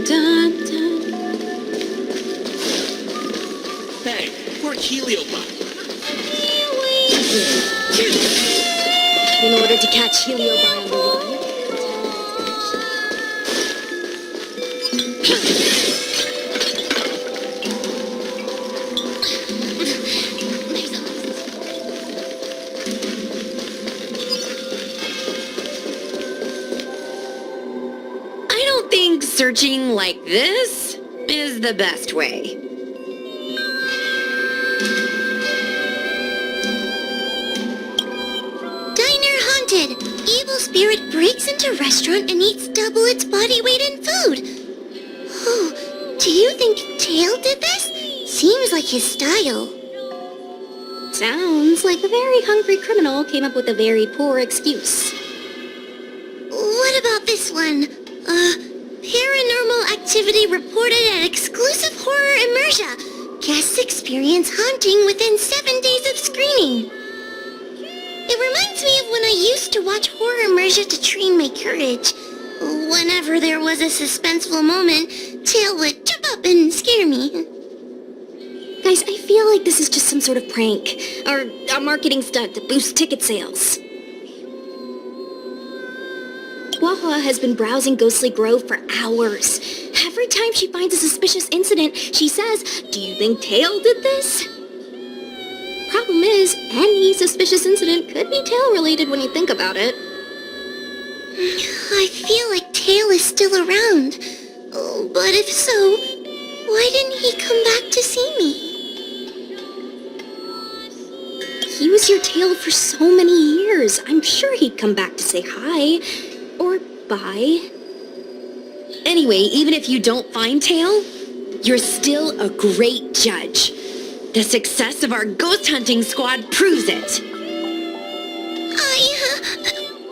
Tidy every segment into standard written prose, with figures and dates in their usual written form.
dun, dun. Hey, we're Heliobot. In order to catch Heliobi on the run. I don't think searching like this is the best way. Evil spirit breaks into restaurant and eats double its body weight in food. Oh, do you think Tail did this? Seems like his style. Sounds like a very hungry criminal came up with a very poor excuse. What about this one? Paranormal activity reported at exclusive horror immersion. Guests experience haunting within 7 days of screening. It reminds me of when I used to watch horror immersion to train my courage. Whenever there was a suspenseful moment, Tail would jump up and scare me. Guys, I feel like this is just some sort of prank, or a marketing stunt to boost ticket sales. Waha has been browsing Ghostly Grove for hours. Every time she finds a suspicious incident, she says, "Do you think Tail did this?" Problem is, any suspicious incident could be Tail-related when you think about it. I feel like Tail is still around. Oh, but if so, why didn't he come back to see me? He was your Tail for so many years. I'm sure he'd come back to say hi. Or bye. Anyway, even if you don't find Tail, you're still a great judge. The success of our ghost hunting squad proves it.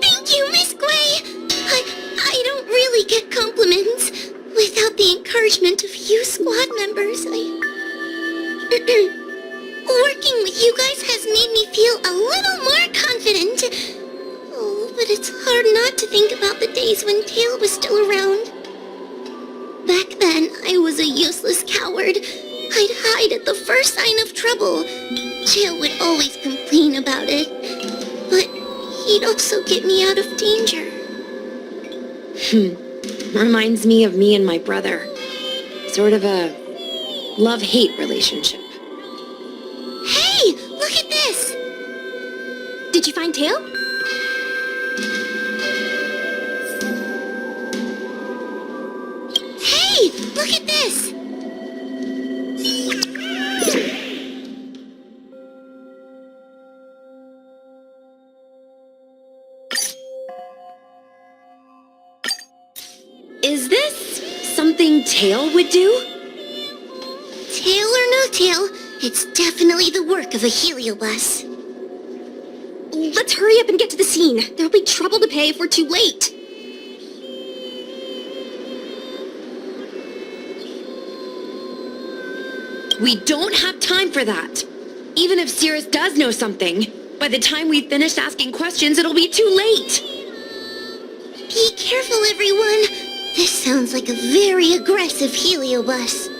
Thank you, Miss Gwei. I don't really get compliments. Without the encouragement of you squad members, working with you guys has made me feel a little more confident. Oh, but it's hard not to think about the days when Tail was still around. Back then, I was a useless coward. I'd hide at the first sign of trouble. Tail would always complain about it. But he'd also get me out of danger. Reminds me of me and my brother. Sort of a love-hate relationship. Hey, look at this! Did you find Tail? Hey, look at this! Is this something Tail would do? Tail or no tail, it's definitely the work of a heliobus. Let's hurry up and get to the scene. There'll be trouble to pay if we're too late. We don't have time for that. Even if Cirrus does know something, by the time we've finished asking questions, it'll be too late. Be careful, everyone. This sounds like a very aggressive heliobus.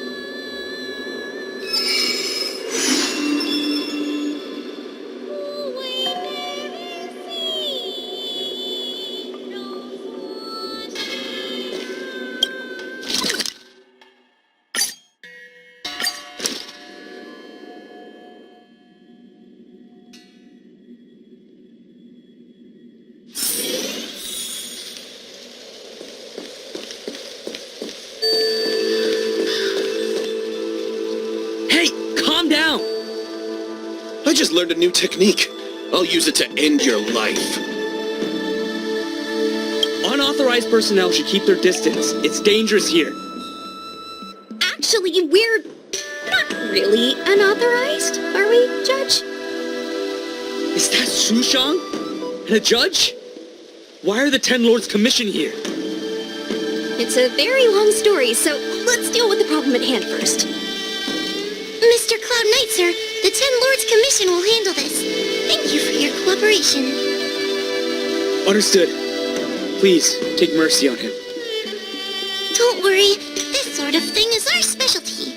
I just learned a new technique. I'll use it to end your life. Unauthorized personnel should keep their distance. It's dangerous here. Actually, we're not really unauthorized, are we, Judge? Is that Sushang? And a judge? Why are the 10 Lords commissioned here? It's a very long story, so let's deal with the problem at hand first. Mr. Cloud Knight, sir, the 10 Lords Commission will handle this. Thank you for your cooperation. Understood. Please, take mercy on him. Don't worry, this sort of thing is our specialty.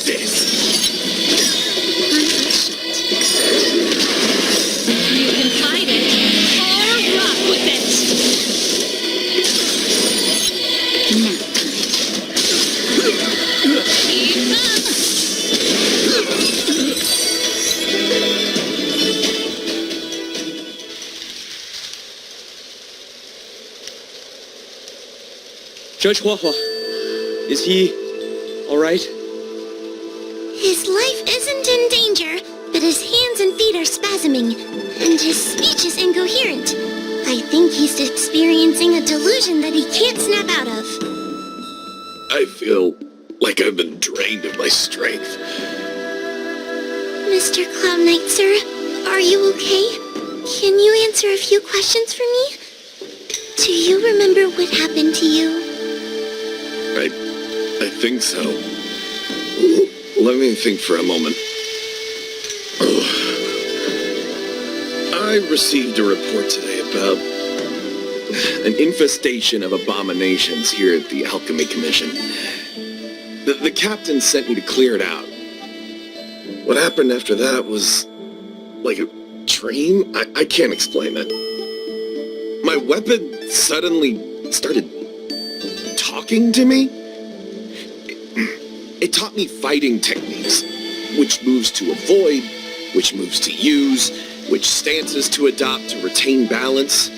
This. You can fight it, or rock with it. Now Keep up. Judge Huahua, is he all right? His life isn't in danger, but his hands and feet are spasming, and his speech is incoherent. I think he's experiencing a delusion that he can't snap out of. I feel like I've been drained of my strength. Mr. Cloud Knight, sir, are you okay? Can you answer a few questions for me? Do you remember what happened to you? I think so. Let me think for a moment. I received a report today about an infestation of abominations here at the Alchemy Commission. The captain sent me to clear it out. What happened after that was like a dream? I can't explain it. My weapon suddenly started talking to me. It taught me fighting techniques, which moves to avoid, which moves to use, which stances to adopt to retain balance.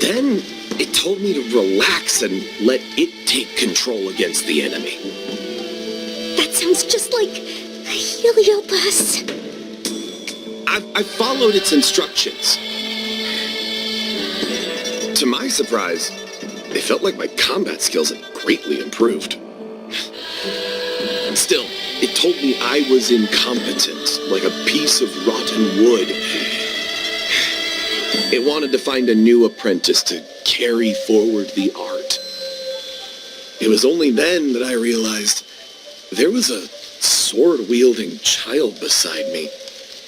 Then it told me to relax and let it take control against the enemy. That sounds just like a Heliobus. I followed its instructions. To my surprise, it felt like my combat skills had greatly improved. Still, it told me I was incompetent, like a piece of rotten wood. It wanted to find a new apprentice to carry forward the art. It was only then that I realized there was a sword-wielding child beside me,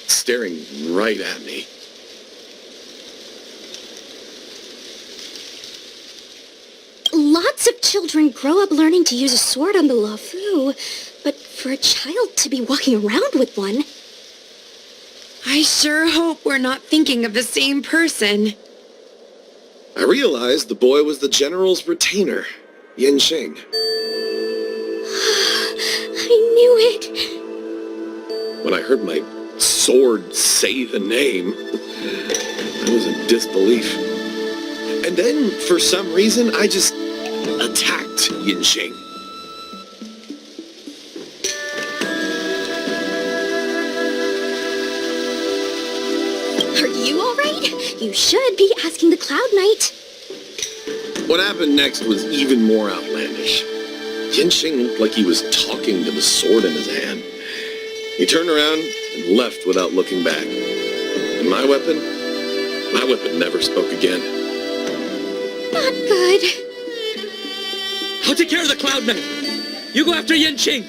staring right at me. Lots of children grow up learning to use a sword on the Luofu, but for a child to be walking around with one... I sure hope we're not thinking of the same person. I realized the boy was the general's retainer, Yin Xing. I knew it. When I heard my sword say the name, I was in disbelief. And then, for some reason, I just attacked Yin Xing. Are you all right? You should be asking the Cloud Knight. What happened next was even more outlandish. Yin Xing looked like he was talking to the sword in his hand. He turned around and left without looking back. And my weapon never spoke again. Not good. I'll take care of the Cloud Knight. You go after Yin Xing.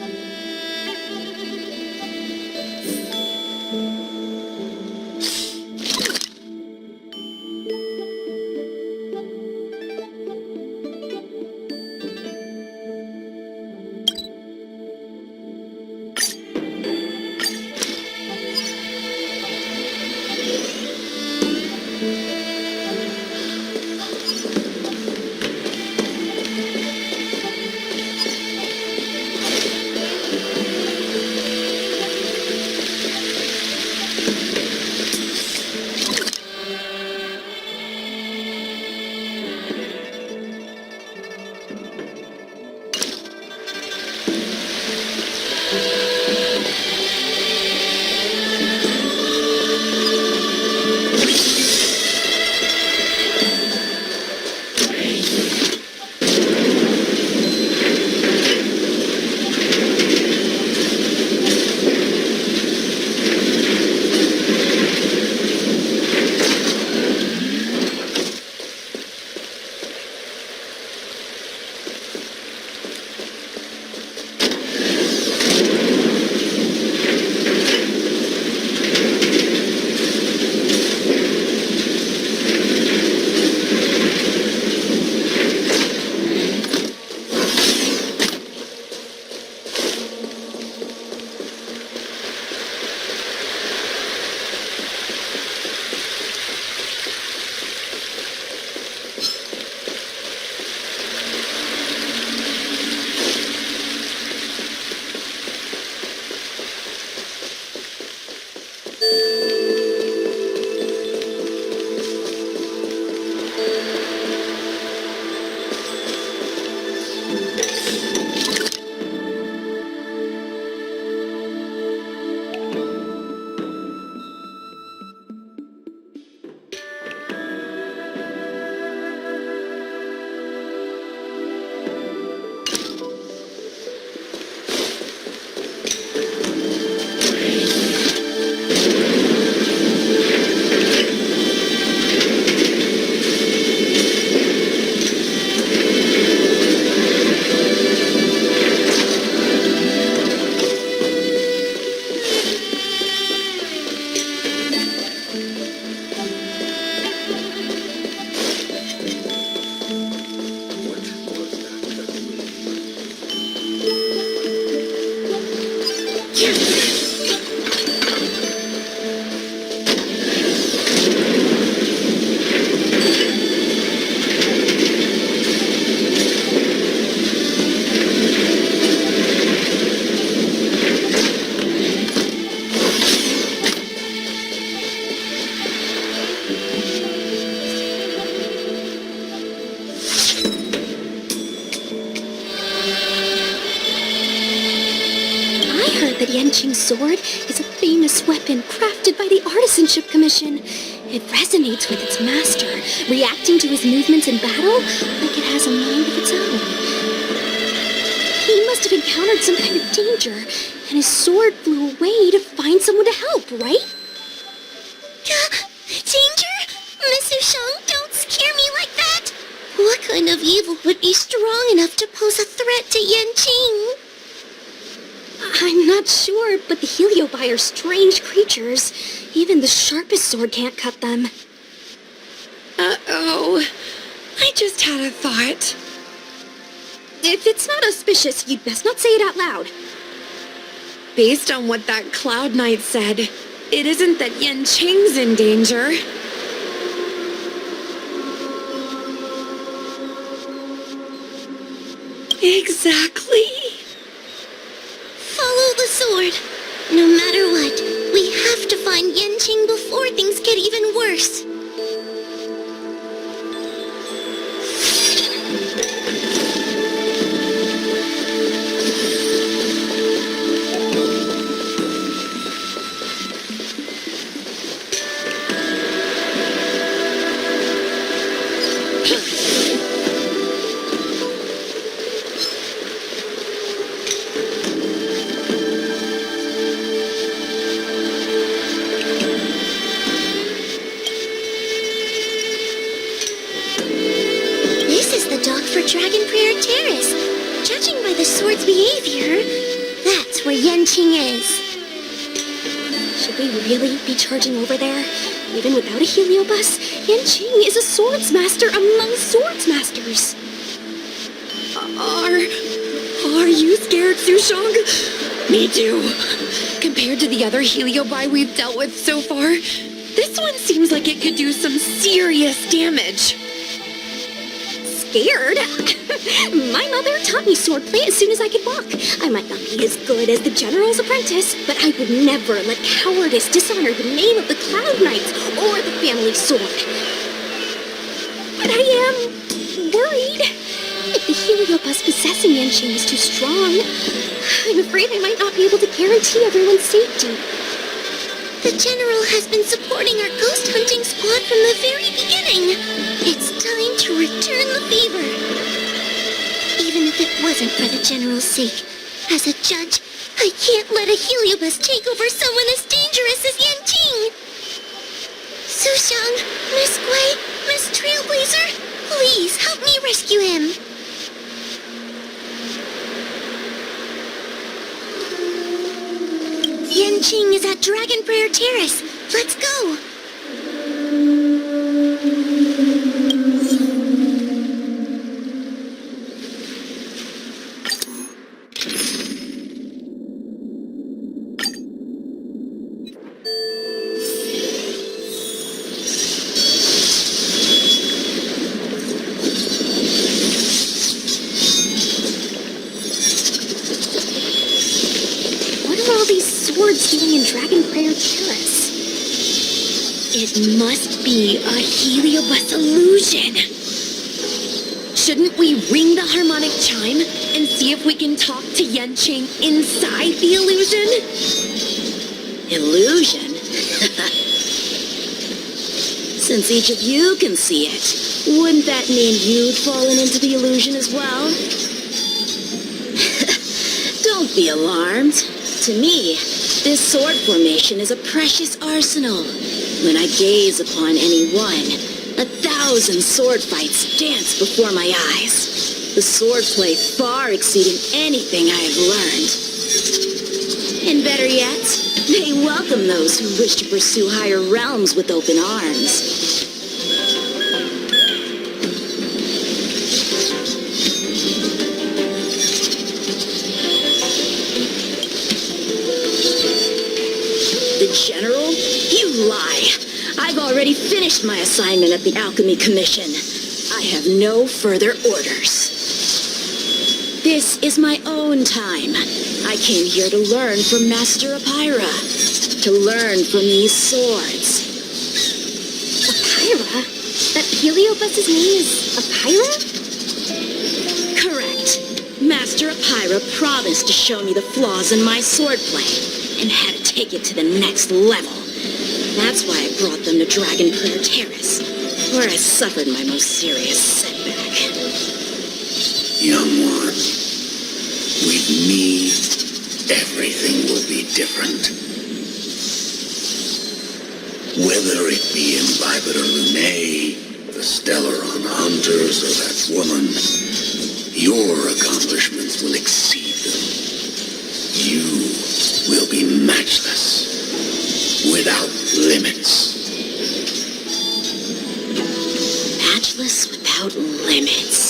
The Yenching sword is a famous weapon crafted by the Artisanship Commission. It resonates with its master, reacting to his movements in battle like it has a mind of its own. He must have encountered some kind of danger, and his sword flew away to find someone to help, right? Danger? Miss Ushang, don't scare me like that! What kind of evil would be strong enough to pose a threat to Yenching? I'm not sure, but the Heliobi are strange creatures. Even the sharpest sword can't cut them. Uh-oh. I just had a thought. If it's not auspicious, you'd best not say it out loud. Based on what that Cloud Knight said, it isn't that Yenching's in danger. Exactly. Follow the sword. No matter what, we have to find Yenching before things get even worse. Yenching is. Should we really be charging over there? Even without a heliobus, Yenching is a swords master among swords masters. Are you scared, Sushang? Me too. Compared to the other heliobi we've dealt with so far, this one seems like it could do some serious damage. Scared? My mother taught me swordplay as soon as I could walk. I might not be as good as the General's apprentice, but I would never let cowardice dishonor the name of the Cloud Knights or the family sword. But I am worried. If the heliobus possessing Yenching is too strong, I'm afraid I might not be able to guarantee everyone's safety. The General has been supporting our ghost hunting squad from the very beginning. It's time to return the favor. Even if it wasn't for the General's sake, as a judge, I can't let a heliobus take over someone as dangerous as Yenching. Sushang, Miss Gui, Miss Trailblazer, please help me rescue him. Yenching is at Dragon Prayer Terrace. Let's go. Doing in Dragon Prayer Terrace. It must be a heliobus illusion. Shouldn't we ring the harmonic chime and see if we can talk to Yenching inside the illusion? Illusion? Since each of you can see it, wouldn't that mean you'd fallen into the illusion as well? Don't be alarmed. To me, this sword formation is a precious arsenal. When I gaze upon any one, 1,000 sword fights dance before my eyes. The swordplay far exceeding anything I have learned. And better yet, they welcome those who wish to pursue higher realms with open arms. finished my assignment at the Alchemy Commission. I have no further orders. This is my own time. I came here to learn from Master Apira. To learn from these swords. Apira? That Heliobus's name is Apira? Correct. Master Apira promised to show me the flaws in my swordplay, and had to take it to the next level. That's why I brought them to Dragonflare Terrace, where I suffered my most serious setback. Young one, with me, everything will be different. Whether it be Imbibitor Lunae, the Stellaron Hunters, or that woman, your accomplishments will exceed them. You will be matchless, without limits. Matchless without limits.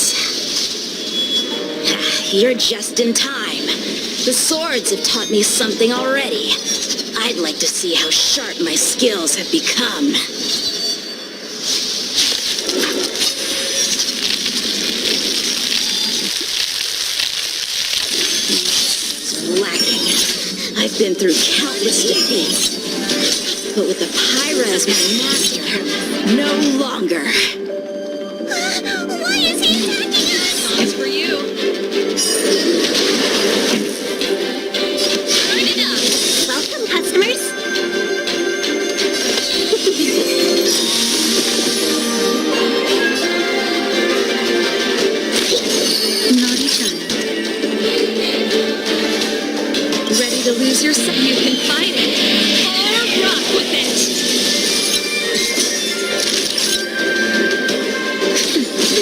You're just in time. The swords have taught me something already. I'd like to see how sharp my skills have become. Lacking. I've been through countless defeats. But with Apira as my master, no longer. Why is he attacking us? It's for you. Turn it up. Welcome, customers. Naughty child. Ready to lose yourself? You can fight it. Or rock with it.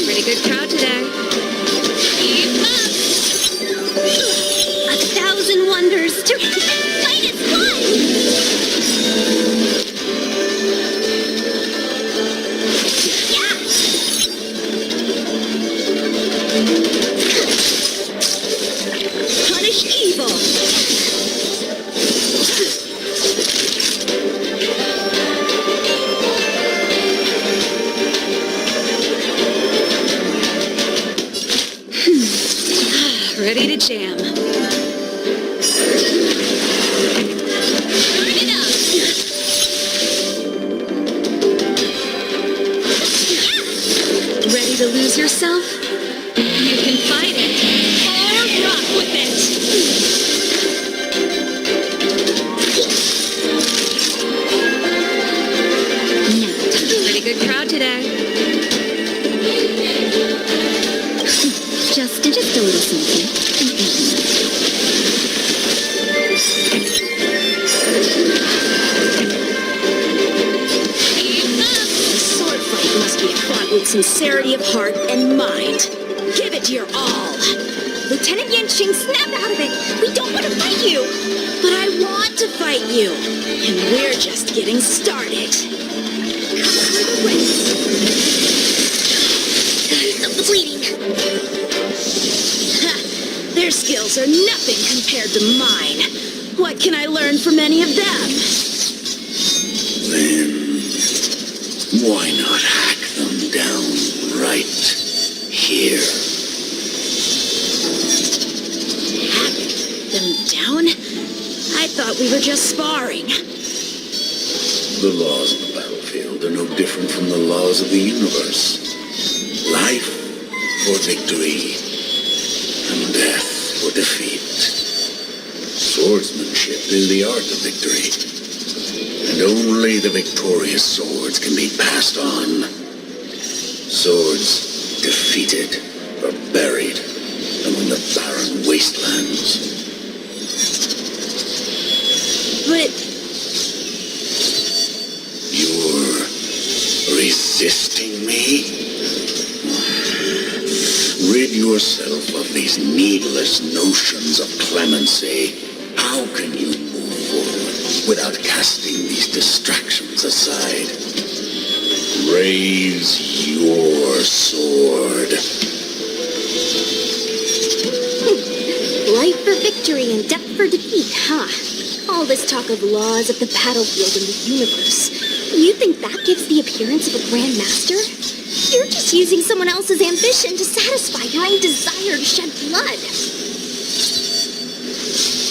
Pretty good crowd today. Keep up. 1,000 wonders to fight is fun. Yeah. Punish evil. Ready to jam. Turn it up. Ready to lose yourself? You can fight it. Or rock with it. Pretty good crowd today. Just a little something. This sword fight must be fought with sincerity of heart and mind. Give it your all. Lieutenant Yanqing, snap out of it! We don't want to fight you! But I want to fight you. And we're just getting started. Cover the waist. Stop the bleeding. Ha! Their skills are nothing compared to mine. What can I learn from any of them? Then, why not hack them down right here? Hack them down? I thought we were just sparring. The laws of the battlefield are no different from the laws of the universe. Life for victory, and death for defeat. Swordsmanship is the art of victory, and only the victorious swords can be passed on. Swords defeated are buried among the barren wastelands. But You're resisting me? Rid yourself of these needless notions of clemency. How can you move forward without casting these distractions aside? Raise your sword. Life for victory and death for defeat, huh? All this talk of laws of the battlefield and the universe. You think that gives the appearance of a Grand Master? You're just using someone else's ambition to satisfy your own desire to shed blood.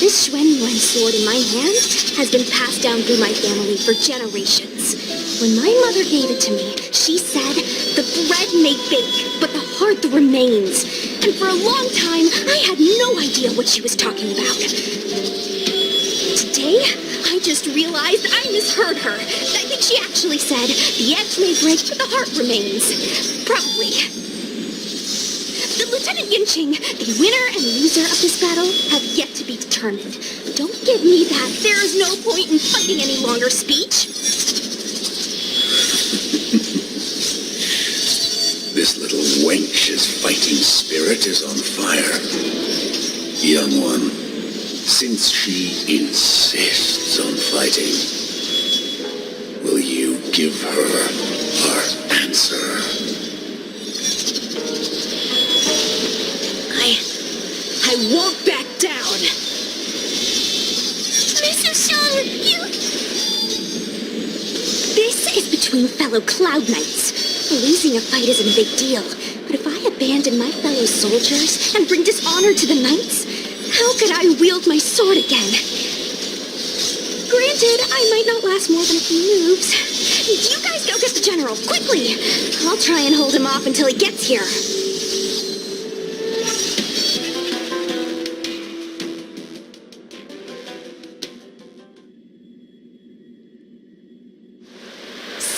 This Xuanyuan sword in my hand has been passed down through my family for generations. When my mother gave it to me, she said, "The bread may bake, but the heart remains." And for a long time, I had no idea what she was talking about. Today, I just realized I misheard her. I think she actually said, "The edge may break, but the heart remains." Probably. The Lieutenant Yinqing, the winner and loser of this battle, have yet to be determined. Don't give me that "there is no point in fighting any longer" speech. This little wench's fighting spirit is on fire. Young one, since she insists on fighting, will you give her our answer? I won't back down. Mrs. Shang, you... This is between fellow Cloud Knights. Losing a fight isn't a big deal, but if I abandon my fellow soldiers and bring dishonor to the Knights, how could I wield my sword again? Granted, I might not last more than a few moves. You guys go get the General, quickly! I'll try and hold him off until he gets here.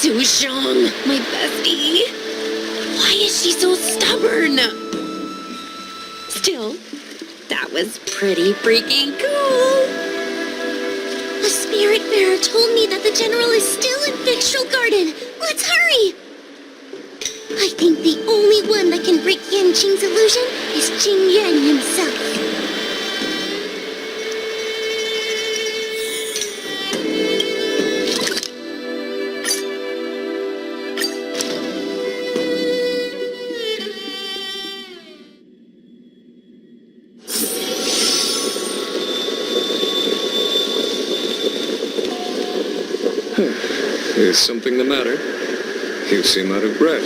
Sushang, my bestie. Why is she so stubborn? Still, that was pretty freaking cool. The Spirit Bearer told me that the General is still in Fyxestroll Garden. Let's hurry! I think the only one that can break Yanqing's illusion is Jing Yuan himself. Is something the matter? You seem out of breath.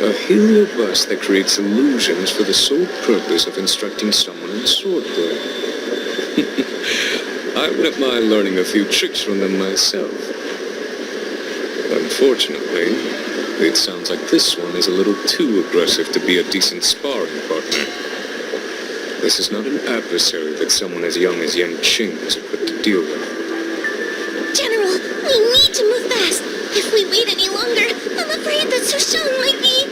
A heliobus that creates illusions for the sole purpose of instructing someone in swordplay. I wouldn't mind learning a few tricks from them myself. Unfortunately, it sounds like this one is a little too aggressive to be a decent sparring partner. This is not an adversary that someone as young as Yanqing is equipped to deal with. General, we need to move fast. If we wait any longer, I'm afraid that Sushang might be...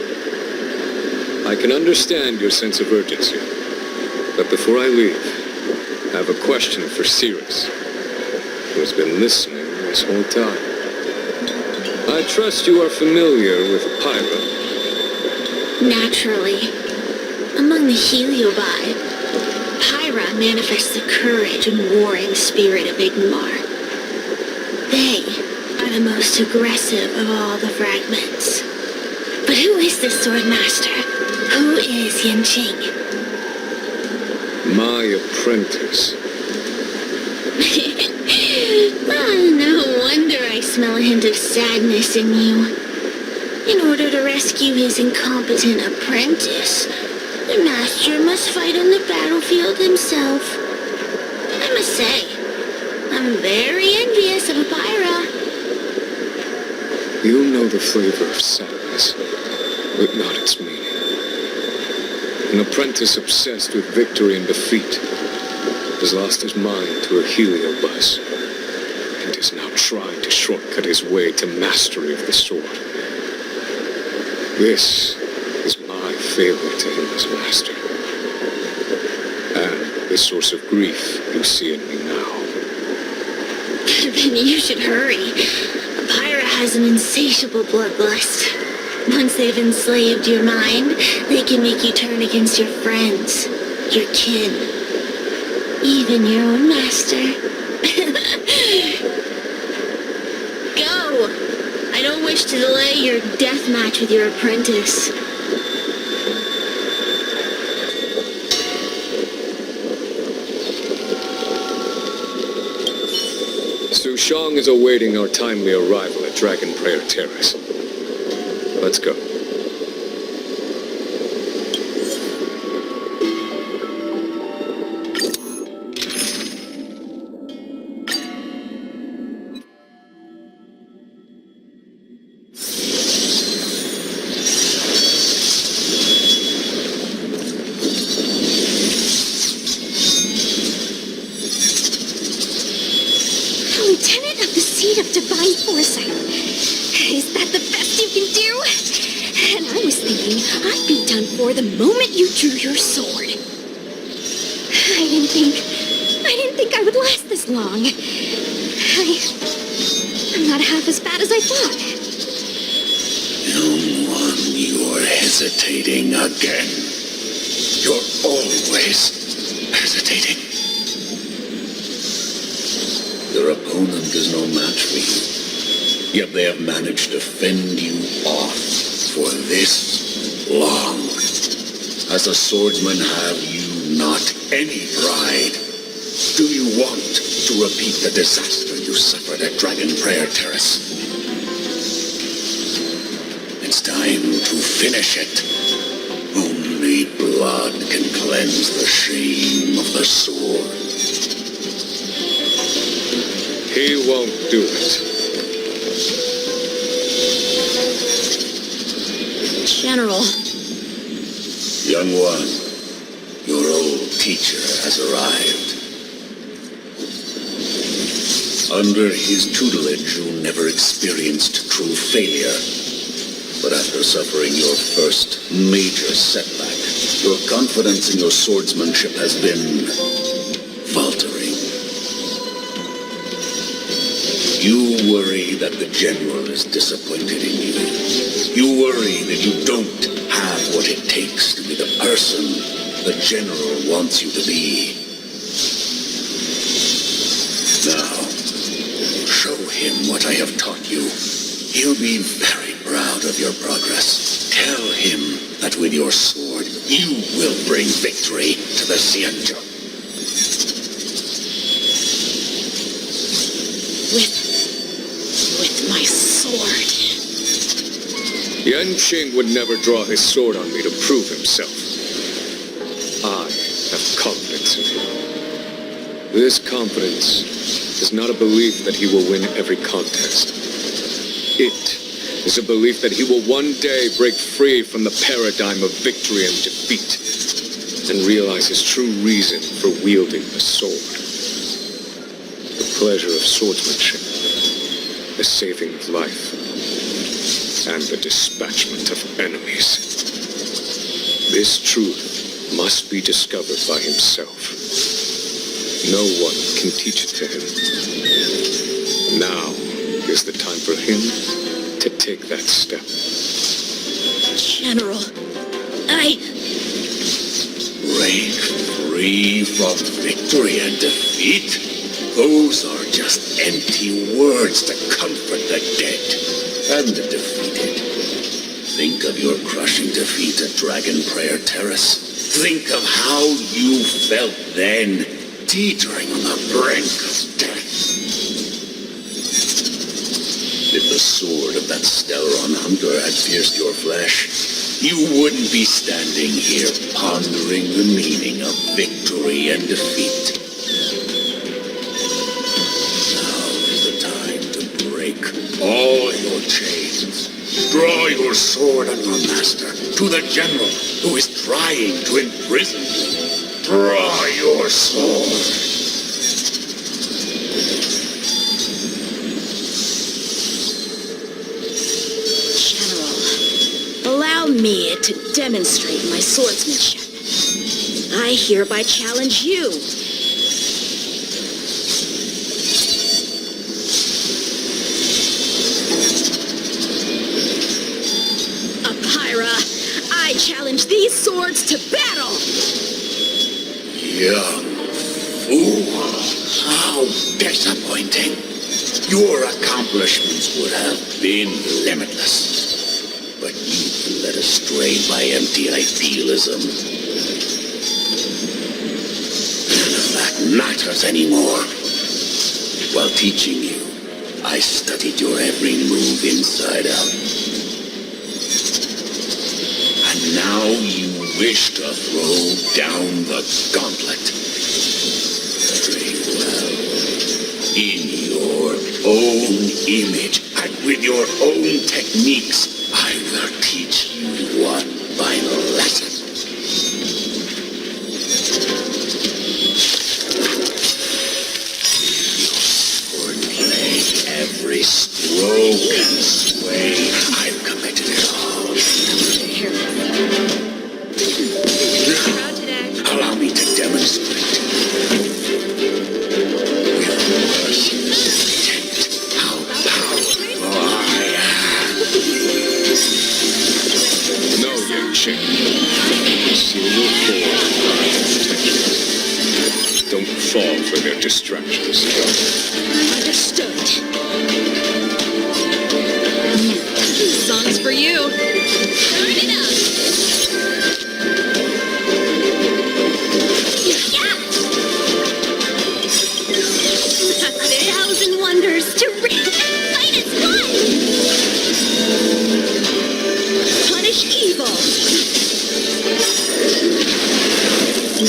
I can understand your sense of urgency. But before I leave, I have a question for Cirrus, who has been listening this whole time. I trust you are familiar with Pyra. Naturally. Among the Heliobi, Pyra manifests the courage and warring spirit of Igmar. They are the most aggressive of all the fragments. But who is this sword master? Who is Yanqing? My apprentice. No wonder I smell a hint of sadness in you. In order to rescue his incompetent apprentice, the master must fight on the battlefield himself. I must say, I'm very envious of Pyra. You know the flavor of sadness, but not its meaning. An apprentice obsessed with victory and defeat has lost his mind to a heliobus and is now trying to shortcut his way to mastery of the sword. This is my failure to him as master, and the source of grief you see in me now. Then you should hurry. Pyra has an insatiable bloodlust. Once they've enslaved your mind, they can make you turn against your friends, your kin, even your own master. Go! I don't wish to delay your death match with your apprentice. Sushang is awaiting our timely arrival at Dragon Prayer Terrace. Let's go. Lieutenant of the Seat of Divine Foresight. Is that the best you can do? And I was thinking I'd be done for the moment you drew your sword. I didn't think I would last this long. I'm not half as bad as I thought. Young one, you're hesitating again. You're always hesitating. Your opponent is no match for you. Yet they have managed to fend you off for this long. As a swordsman, have you not any pride? Do you want to repeat the disaster you suffered at Dragon Prayer Terrace? It's time to finish it. Only blood can cleanse the shame of the sword. He won't do it. General. Young one, your old teacher has arrived. Under his tutelage, you never experienced true failure. But after suffering your first major setback, your confidence in your swordsmanship has been faltering. You worry that the general is disappointed in you. You worry that you don't have what it takes to be the person the general wants you to be. Now, show him what I have taught you. He'll be very proud of your progress. Tell him that with your sword, you will bring victory to the Xianzhou. With my sword. Yanqing would never draw his sword on me to prove himself. I have confidence in him. This confidence is not a belief that he will win every contest. It is a belief that he will one day break free from the paradigm of victory and defeat and realize his true reason for wielding the sword. The pleasure of swordsmanship, the saving of life, and the dispatchment of enemies. This truth must be discovered by himself. No one can teach it to him. Now is the time for him to take that step. General, Break free from victory and defeat? Those are just empty words to comfort the dead and the defeated. Think of your crushing defeat at Dragon Prayer Terrace. Think of how you felt then, teetering on the brink of death. If the sword of that Stellaron hunter had pierced your flesh, you wouldn't be standing here pondering the meaning of victory and defeat. Now is the time to break all your chains. Draw your sword on your master, to the general who is trying to imprison you. Draw your sword. allow me to demonstrate my swordsmanship. I hereby challenge you. Apira, I challenge these swords to battle! Young fool, how disappointing. Your accomplishments would have been limitless, but you've been led astray by empty idealism. None of that matters anymore. While teaching you, I studied your every move inside out. And now you wish to throw down the gauntlet. Very well. In your own image and with your own techniques, I will teach you one final lesson. Every stroke and sway, I've committed it all. Allow me to demonstrate. With mercy, detect how powerful I am. No, Yen-Ching. You will fall. Don't fall for their distractions. Understood. Song's for you. Turn it up. Yeah! 1,000 wonders to fight is fun! Punish evil.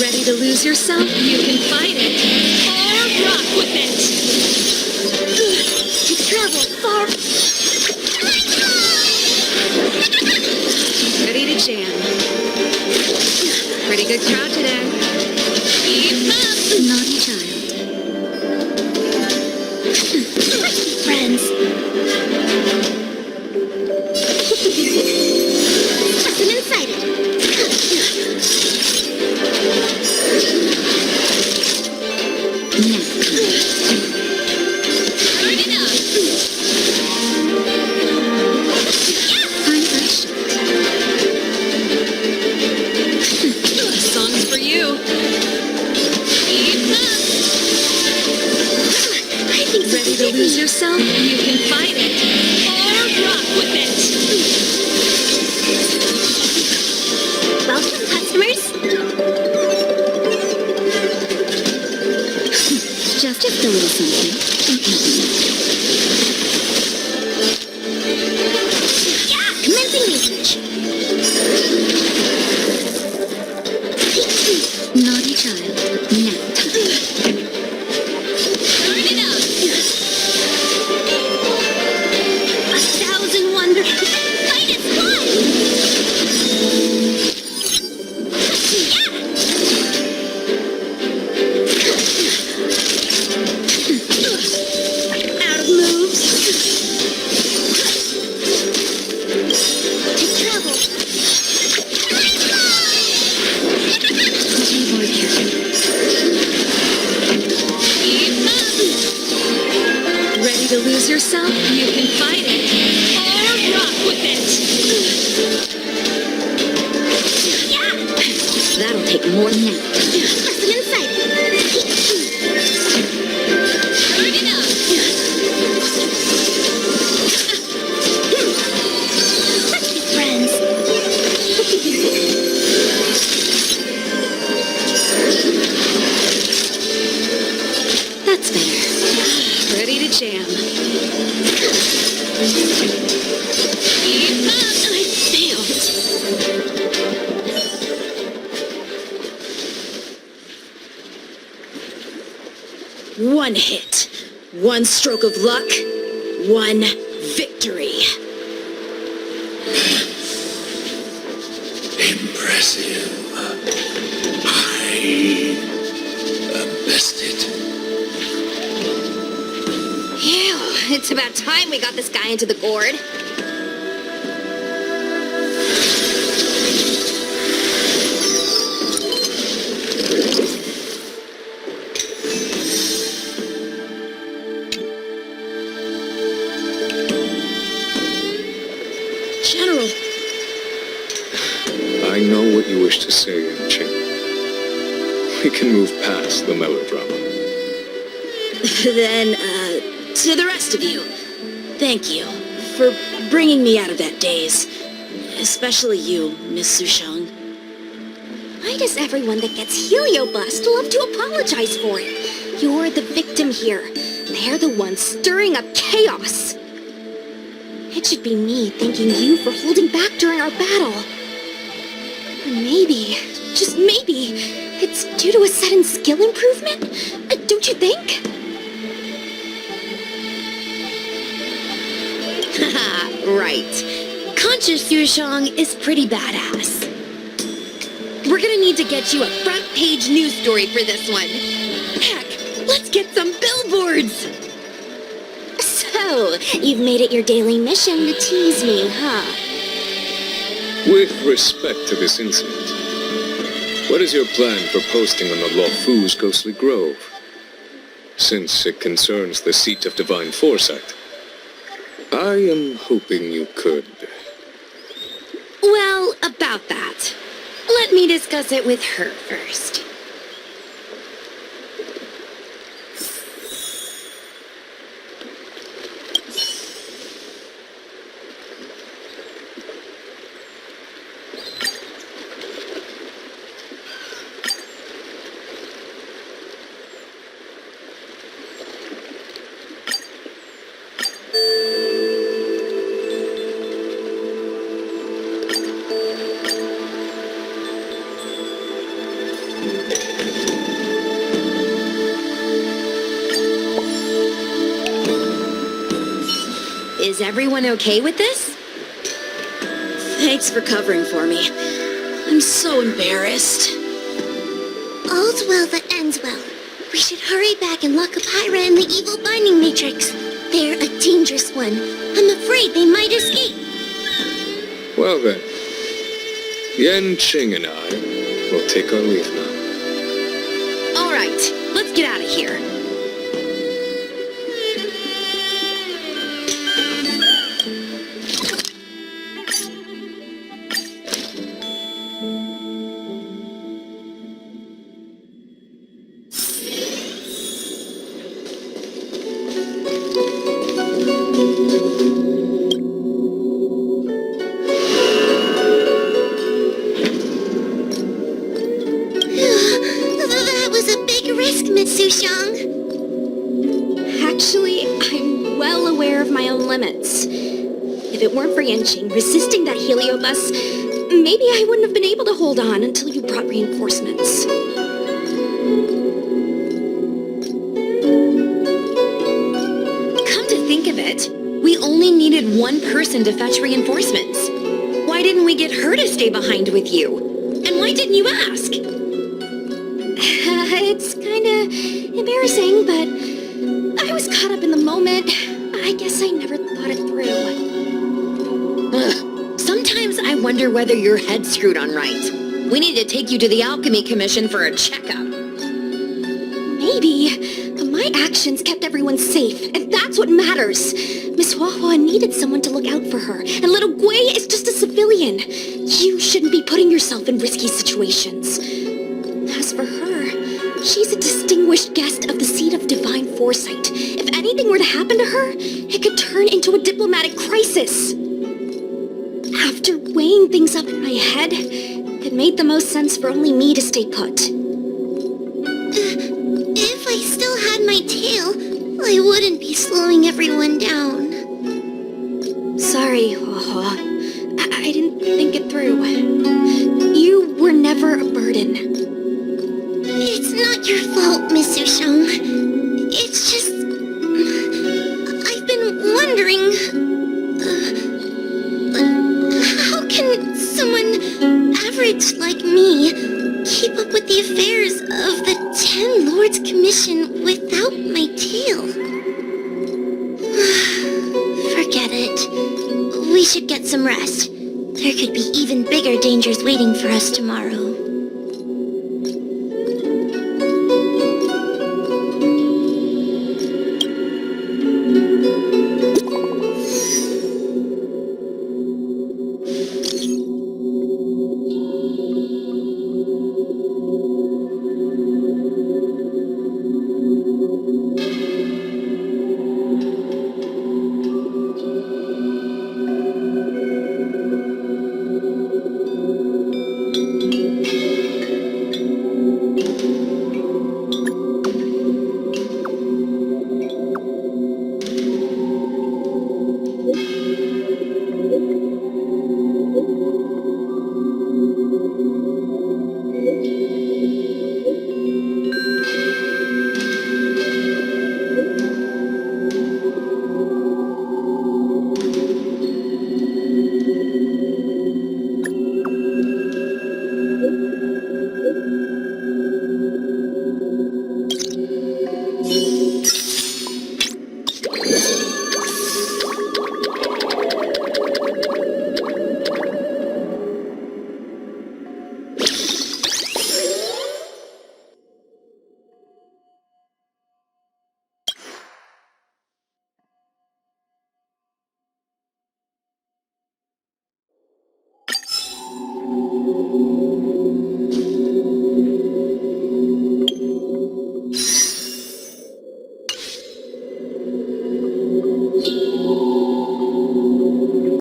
Ready to lose yourself? You can fight it. Or rock with it. To travel far... Ready to jam. Pretty good crowd today. Keep up. Naughty child. Friends. Lesson incited. Turn it up. Song's for you. Keep up. I think Ready to lose yourself? You can fight it. Or rock with it. Welcome, customers. Just a little something. Yeah, commencing research. Naughty child. Nap time. Turn it up. 1,000 wonders. Fight is fun! Out of moves. To travel. Keyboard character. Keep up. Ready to lose yourself? You can fight it. Or rock with it. Yeah! That'll take more than that. Lesson incited. Turn it up. Let's be friends. That's better. Ready to jam. Keep up. I failed. One hit. One stroke of luck. One victory. Impressive. I bested. Ew, it's about time we got this guy into the gourd. General. I know what you wish to say, Yen-Ching. We can move past the melodrama. Then, to the rest of you, thank you for bringing me out of that daze. Especially you, Miss Sushang. Why does everyone that gets heliobust love to apologize for it? You're the victim here. They're the ones stirring up chaos. It should be me thanking you for holding back during our battle. Or maybe, just maybe, it's due to a sudden skill improvement? Don't you think? Haha, right. Conscious Sushong is pretty badass. We're gonna need to get you a front-page news story for this one. Heck, let's get some billboards! So, you've made it your daily mission to tease me, huh? With respect to this incident, what is your plan for posting on the Lofu's Ghostly Grove? Since it concerns the seat of divine foresight, I am hoping you could. Well, about that. Let me discuss it with her first. Is everyone okay with this? Thanks for covering for me. I'm so embarrassed. All's well that ends well. We should hurry back and lock up Hyra in the evil binding matrix. They're a dangerous one. I'm afraid they might escape. Well then, Yen Qing and I will take our leave now. All right, let's get out of here. That was a big risk, Miss Sushong. Actually, I'm well aware of my own limits. If it weren't for Yanqing resisting that heliobus, maybe I wouldn't have been able to hold on until you brought reinforcements. Come to think of it, we only needed one person to fetch reinforcements. Why didn't we get her to stay behind with you? And why didn't you ask? It's kinda embarrassing, but I was caught up in the moment. I guess I never thought it through. Ugh. Sometimes I wonder whether your head's screwed on right. We need to take you to the Alchemy Commission for a checkup. Maybe, but my actions kept everyone safe, and that's what matters. Miss Huahua needed someone to look out for her, and little Gui is just a civilian. You shouldn't be putting yourself in risky situations. As for her, she's a distinguished guest of the seat of divine foresight. If anything were to happen to her, it could turn into a diplomatic crisis. After weighing things up in my head, it made the most sense for only me to stay put. If I still had my tail, I wouldn't be slowing everyone down. Sorry, Huahua. I didn't think it through. You were never a burden. It's not your fault, Miss Sushong. It's just... I've been wondering... how can someone average like me keep up with the affairs of the 10 Lords Commission without my tail? Forget it. We should get some rest. There could be even bigger dangers waiting for us tomorrow.